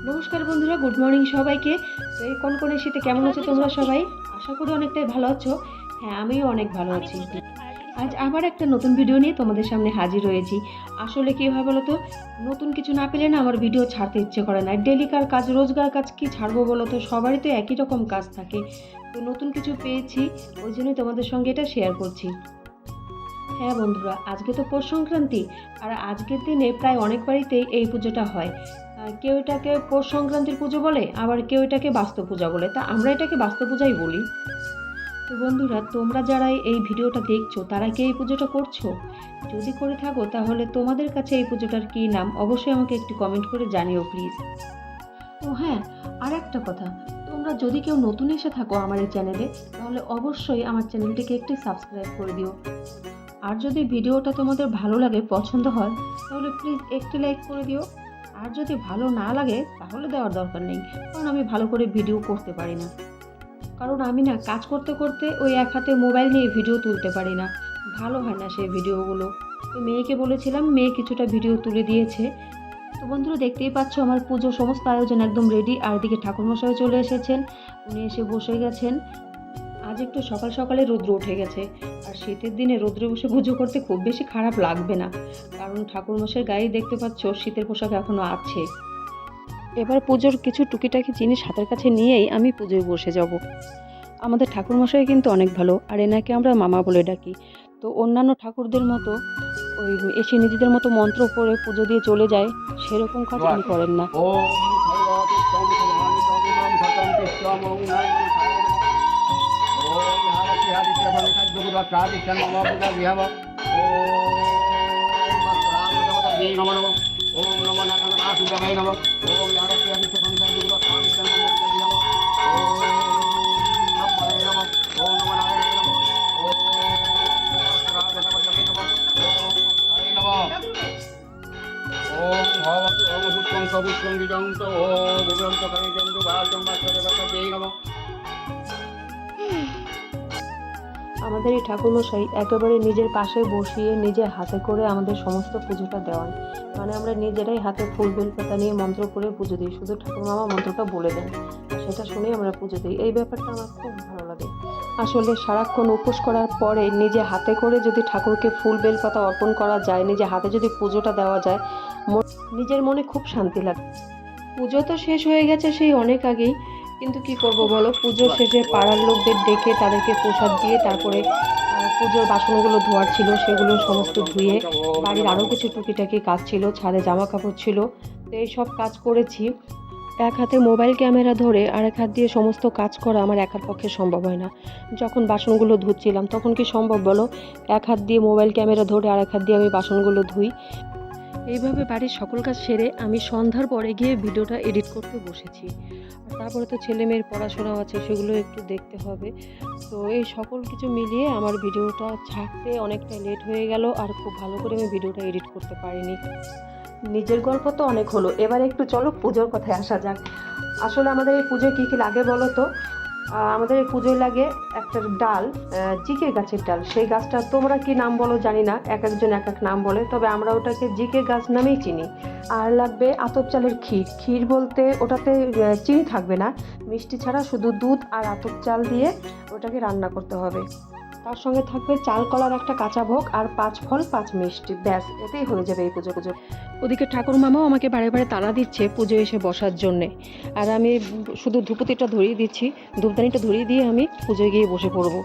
নমস্কার বন্ধুরা, good morning সবাইকে। তো এই কনকনে শীতে কেমন আছো তোমরা সবাই? আশা করি অনেকটাই ভালো আছো। হ্যাঁ, আমিও অনেক ভালো আছি। আজ আবার একটা নতুন ভিডিও নিয়ে তোমাদের সামনে হাজির হয়েছি। আসলে কী হয় বলো তো, নতুন কিছু না পেলে না আমার ভিডিও ছাড়তে ইচ্ছে করে না। ডেলিকার কাজ, রোজগার কাজ কি ছাড়বো বলো তো, সবারই তো একই রকম কাজ থাকে। তো নতুন কিছু পেয়েছি, ওই জন্যই তোমাদের সঙ্গে এটা শেয়ার করছি। হ্যাঁ বন্ধুরা, আজকে তো পৌষ সংক্রান্তি, আর আজকের দিনে প্রায় অনেক বাড়িতেই এই পুজোটা হয়। কেউ এটাকে পৌষ সংক্রান্তির পুজো বলে, আবার কেউ এটাকে বাস্তু পূজা বলে। তা আমরা এটাকে বাস্তু পূজাই বলি। তো বন্ধুরা, তোমরা যারা এই ভিডিওটা দেখছো তারা কি এই পুজোটা করছো? যদি করে থাকো তাহলে তোমাদের কাছে এই পুজোটার কী নাম অবশ্যই আমাকে একটু কমেন্ট করে জানিও প্লিজ। ও হ্যাঁ, আর একটা কথা, তোমরা যদি কেউ নতুন এসে থাকো আমার এই চ্যানেলে, তাহলে অবশ্যই আমার চ্যানেলটিকে একটু সাবস্ক্রাইব করে দিও। আর যদি ভিডিওটা তোমাদের ভালো লাগে, পছন্দ হয়, তাহলে প্লিজ একটি লাইক করে দিও। আর যদি ভালো না লাগে তাহলে দেওয়ার দরকার নেই, কারণ আমি ভালো করে ভিডিও করতে পারি না। কারণ আমি না কাজ করতে করতে ওই এক হাতে মোবাইল নিয়ে ভিডিও তুলতে পারি না, ভালো হয় না সেই ভিডিওগুলো। তো মেয়েকে বলেছিলাম, মেয়ে কিছুটা ভিডিও তুলে দিয়েছে। তো বন্ধুরা, দেখতেই পাচ্ছ আমার পুজোর সমস্ত আয়োজন একদম রেডি। আর এদিকে ঠাকুরমশাই চলে এসেছেন, উনি এসে বসে গেছেন। আজ একটু সকাল সকালে রৌদ্র উঠে গেছে, আর শীতের দিনে রৌদ্রে বসে পুজো করতে খুব বেশি খারাপ লাগবে না, কারণ ঠাকুরমশাইয়ের গায়ে দেখতে পাচ্ছ শীতের পোশাক এখনও আছে। এবার পুজোর কিছু টুকিটাকি জিনিস হাতের কাছে নিয়েই আমি পুজোয় বসে যাব। আমাদের ঠাকুরমশাই কিন্তু অনেক ভালো, আর এনাকে আমরা মামা বলে ডাকি। তো অন্যান্য ঠাকুরদের মতো ওই এসে নিজেদের মতো মন্ত্র পড়ে পুজো দিয়ে চলে যায়, সেরকম কাজ উনি করেন না। আমাদের এই ঠাকুরমশাই একেবারে নিজের পাশে বসিয়ে নিজের হাতে করে আমাদের সমস্ত পুজোটা দেওয়ান। মানে আমরা নিজেরাই হাতে ফুল বেলপাতা নিয়ে মন্ত্র করে পুজো দিই, শুধু ঠাকুরমামা মন্ত্রটা বলে দেন, সেটা শুনেই আমরা পুজো দিই। এই ব্যাপারটা আমার খুব ভালো লাগে। আসলে সারাক্ষণ উপোস করার পরে নিজে হাতে করে যদি ঠাকুরকে ফুল বেলপাতা অর্পণ করা যায়, নিজে হাতে যদি পুজোটা দেওয়া যায়, নিজের মনে খুব শান্তি লাগে। পুজো তো শেষ হয়ে গেছে সেই অনেক আগেই, কিন্তু কি করব বলো, পুজো শেষে পাড়ার লোকদের ডেকে তাদেরকে প্রসাদ দিয়ে তারপরে পুজোর বাসনগুলো ধোয়ার ছিল, সেগুলো সমস্ত ধুয়ে, বাড়ির আরও কিছু টুকিটাকি কাজ ছিল, ছাদে জামা কাপড় ছিল, তো এই সব কাজ করেছি। এক হাতে মোবাইল ক্যামেরা ধরে আর এক হাত দিয়ে সমস্ত কাজ করা আমার একার পক্ষে সম্ভব হয় না। যখন বাসনগুলো ধুচ্ছিলাম তখন কি সম্ভব বলো, এক হাত দিয়ে মোবাইল ক্যামেরা ধরে আর এক হাত দিয়ে আমি বাসনগুলো ধুই। এইভাবে বাড়ির সকল কাজ সেরে আমি সন্ধ্যার পরে গিয়ে ভিডিওটা এডিট করতে বসেছি। আর তারপরে তো ছেলে মেয়ের পড়াশোনাও আছে, সেগুলো একটু দেখতে হবে। তো এই সকল কিছু মিলিয়ে আমার ভিডিওটা ছাড়তে অনেকটা লেট হয়ে গেল, আর খুব ভালো করে আমি ভিডিওটা এডিট করতে পারিনি। নিজের গল্প তো অনেক হলো, এবার একটু চলো পুজোর কথায় আসা যাক। আসলে আমাদের এই পুজোয় কী কী লাগে বলো তো। আমাদের এই পুজোয় লাগে একটা ডাল, জিকে গাছের ডাল। সেই গাছটা তোমরা কি নাম বলো জানি না, এক একজন এক এক নাম বলে, তবে আমরা ওটাকে জিকে গাছ নামেই চিনি। আর লাগবে আতপ চালের ক্ষীর। ক্ষীর বলতে ওটাতে চিনি থাকবে না, মিষ্টি ছাড়া শুধু দুধ আর আতপ চাল দিয়ে ওটাকে রান্না করতে হবে। তার সঙ্গে থাকবে চাল কলার একটা কাঁচা ভোগ আর 5 ফল 5 মিষ্টি, ব্যাস এতেই হয়ে যাবে এই পুজো। ওদিকে ঠাকুর মামাও আমাকে বারে বারে তাড়া দিচ্ছে পুজো এসে বসার জন্যে, আর আমি শুধু ধূপতিটা ধরিয়ে দিচ্ছি, ধূপদানিটা ধরিয়ে দিয়ে আমি পুজোয় গিয়ে বসে পড়ব।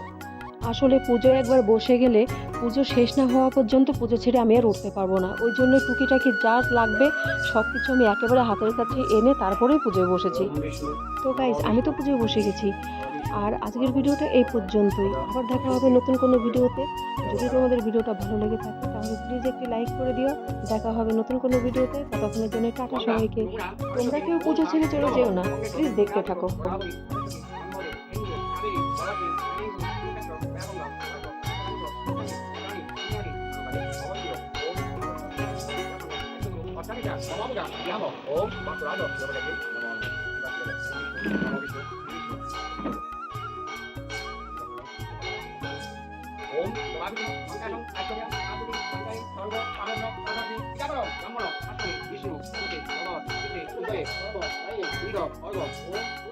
আসলে পুজো একবার বসে গেলে পুজো শেষ না হওয়া পর্যন্ত পুজো ছেড়ে আমি আর উঠতে পারবো না। ওই জন্য টুকিটাকি যা লাগবে সব কিছু আমি একেবারে হাতের কাছে এনে তারপরেই পুজোয় বসেছি। তো গাইস, আমি তো পুজোয় বসে গেছি। আর আজকের ভিডিওটা এই পর্যন্তই, আবার দেখা হবে নতুন কোনো ভিডিওতে। যদি তোমাদের ভিডিওটা ভালো লেগে থাকে তাহলে প্লিজ একটি লাইক করে দিও। দেখা হবে নতুন কোনো ভিডিওতে, ততক্ষণের জন্য টাটা সবাইকে। তোমরা কেউ পুজো ছেড়ে চলে যেও না, প্লিজ দেখতে থাকো। 이거, 어이구.